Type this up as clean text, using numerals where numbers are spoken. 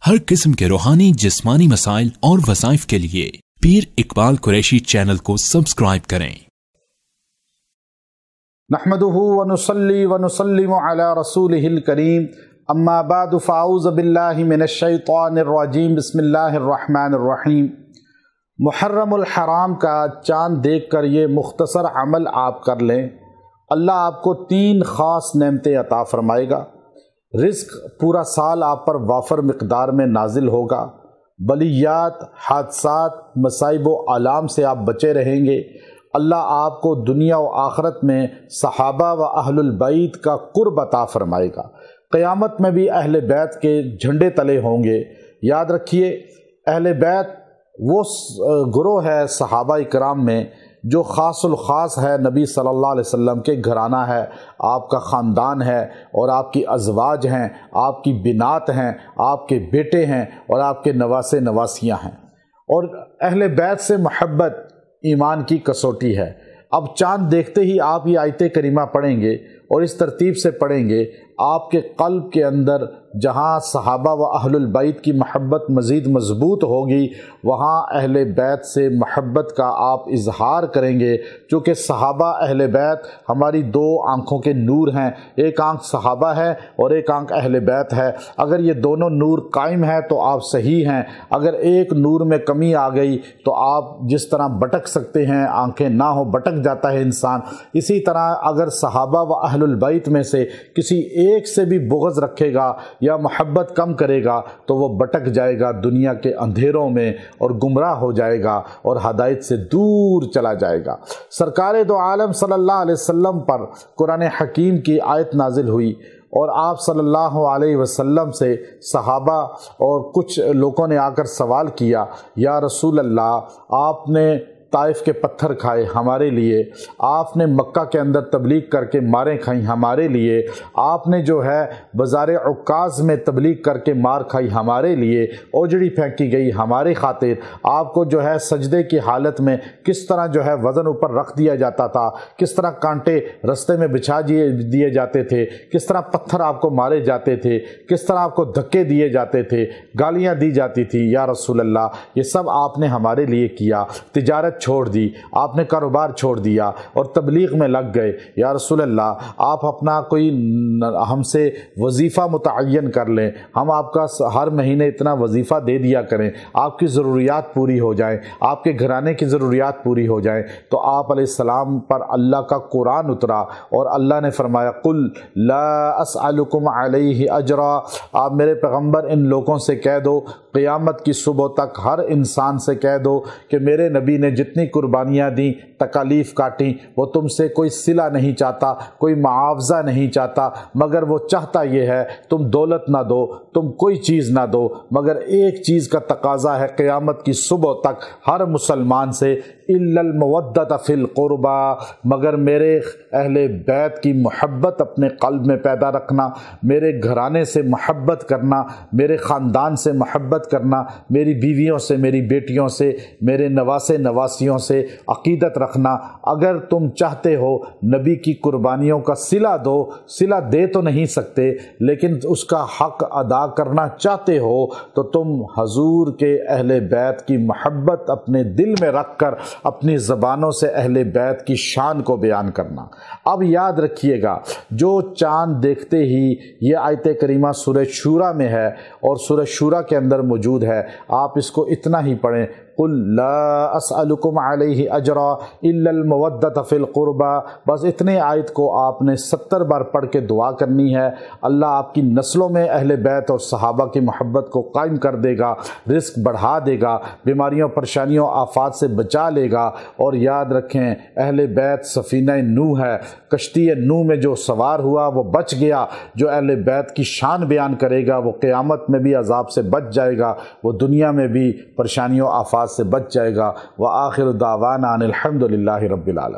हर किस्म के रूहानी जिस्मानी मसाइल और वज़ाइफ के लिए पीर इकबाल कुरैशी चैनल को सब्सक्राइब करें। नहमदुहु व नुसल्ली व नुसल्लिमु अला रसूलिहिल करीम, अम्मा बाद फ़ाऊज़ु बिल्लाहि मिनश शैतानिर रजीम, बिस्मिल्लाहिर रहमानिर रहीम। मुहर्रमुल हराम का चाँद देख कर ये मुख्तसर अमल आप कर लें, अल्लाह आपको 3 ख़ास नेमतें अता फ़रमाएगा। रिज़्क़ पूरा साल आप पर वाफर मिक़दार में नाजिल होगा। बलियात, हादसात, मसाइब व आलाम से आप बचे रहेंगे। अल्लाह आपको दुनिया व आखरत में सहाबा व अहलुल बैत का क़ुर्ब अता फ़रमाएगा। क़यामत में भी अहले बैत के झंडे तले होंगे। याद रखिए, अहले बैत वो गुरोह है सहाबा इकराम में जो ख़ासुल ख़ास है, नबी सल्लल्लाहु अलैहि वसल्लम के घराना है, आपका ख़ानदान है और आपकी अज़वाज हैं, आपकी बिनात हैं, आपके बेटे हैं और आपके नवासे नवासियाँ हैं। और अहले बैत से मोहब्बत ईमान की कसौटी है। अब चाँद देखते ही आप ये आयत करीमा पढ़ेंगे और इस तरतीब से पढ़ेंगे, आपके क़ल्ब के अंदर जहाँ सहाबा व अहलुल बैत की महब्बत मज़ीद मज़बूत होगी, वहाँ अहले बैत से महब्बत का आप इजहार करेंगे। चूँकि सहाबा अहले बैत हमारी 2 आँखों के नूर हैं, एक आँख सहाबा है और एक आँख अहले बैत है। अगर ये दोनों नूर कायम है तो आप सही हैं। अगर एक नूर में कमी आ गई तो आप जिस तरह भटक सकते हैं, आँखें ना हो भटक जाता है इंसान, इसी तरह अगर सहाबा व अहलुल बैत में से किसी एक से भी बुग़्ज़ रखेगा या मोहब्बत कम करेगा तो वो भटक जाएगा दुनिया के अंधेरों में और गुमराह हो जाएगा और हदायत से दूर चला जाएगा। सरकार दो आलम सल्लल्लाहु अलैहि वसल्लम पर कुरान हकीम की आयत नाजिल हुई और आप सल्लल्लाहु अलैहि वसल्लम से सहाबा और कुछ लोगों ने आकर सवाल किया, या रसूल अल्लाह, आपने ताइफ के पत्थर खाए हमारे लिए, आपने मक्का के अंदर तबलीग करके मारें खाई हमारे लिए, आपने जो है बाज़ार उक्काज़ में तबलीग करके मार खाई हमारे लिए, ओजड़ी फेंकी गई हमारे खातिर, आपको जो है सजदे की हालत में किस तरह जो है वज़न ऊपर रख दिया जाता था, किस तरह कांटे रस्ते में बिछा दिए जाते थे, किस तरह पत्थर आपको मारे जाते थे, किस तरह आपको धक्के दिए जाते थे, गालियाँ दी जाती थी, या रसूल अल्लाह, ये सब आपने हमारे लिए किया। तिजारत छोड़ दी, आपने कारोबार छोड़ दिया और तबलीग में लग गए। या रसूल अल्लाह, आप अपना कोई हमसे वजीफ़ा मुतअय्यन कर लें, हम आपका हर महीने इतना वजीफ़ा दे दिया करें, आपकी ज़रूरियात पूरी हो जाएं, आपके घराने की ज़रूरियात पूरी हो जाएं। तो आप अलैहिस्सलाम पर अल्लाह का कुरान उतरा और अल्लाह ने फरमाया, कुल ला अस्अलुकुम अलैहि अजरा, आप मेरे पैगम्बर इन लोगों से कह दो, क़यामत की सुबह तक हर इंसान से कह दो कि मेरे नबी ने जितनी कुर्बानियाँ दी, तकालीफ़ काटी, वो तुमसे कोई सिला नहीं चाहता, कोई मुआवजा नहीं चाहता, मगर वो चाहता ये है तुम दौलत ना दो, तुम कोई चीज़ ना दो, मगर एक चीज़ का तकाज़ा है क़यामत की सुबह तक हर मुसलमान से, इल्लल मवद्दत फ़िल क़ुरबा, मगर मेरे अहले बैत की मोहब्बत अपने क़ल्ब में पैदा रखना, मेरे घराने से मोहब्बत करना, मेरे ख़ानदान से मोहब्बत करना, मेरी बीवियों से, मेरी बेटियों से, मेरे नवासे नवासियों से अक़ीदत रखना। अगर तुम चाहते हो नबी की कुर्बानियों का सिला दो, सिला दे तो नहीं सकते लेकिन उसका हक़ अदा करना चाहते हो, तो तुम हजूर के अहले बैत की मोहब्बत अपने दिल में रख कर अपनी ज़बानों से अहले बैत की शान को बयान करना। अब याद रखिएगा, जो चाँद देखते ही, ये आयत करीमा सूरह शूरा में है और सूरह शूरा के अंदर मौजूद है, आप इसको इतना ही पढ़ें, कुल ला अस्अलुकुम अलैहि अजरा इल्लल मवद्दत फ़िल क़ुरबा। बस इतने आयत को आपने 70 बार पढ़ के दुआ करनी है। अल्लाह आपकी नस्लों में अहले बैत और सहाबा की मोहब्बत को कायम कर देगा, रिज़्क़ बढ़ा देगा, बीमारियों परेशानियों आफात से बचा लेगा। और याद रखें, अहले बैत सफ़ीना नूह है, कश्ती नूह में जो सवार हुआ वो बच गया। जो अहले बैत की शान बयान करेगा वो क़यामत में भी अज़ाब से बच जाएगा, वो दुनिया में भी परेशानियों आफात से बच जाएगा। व आखिर दावाना अनिल हम्दुलिल्लाहि रब्बिल आलमीन।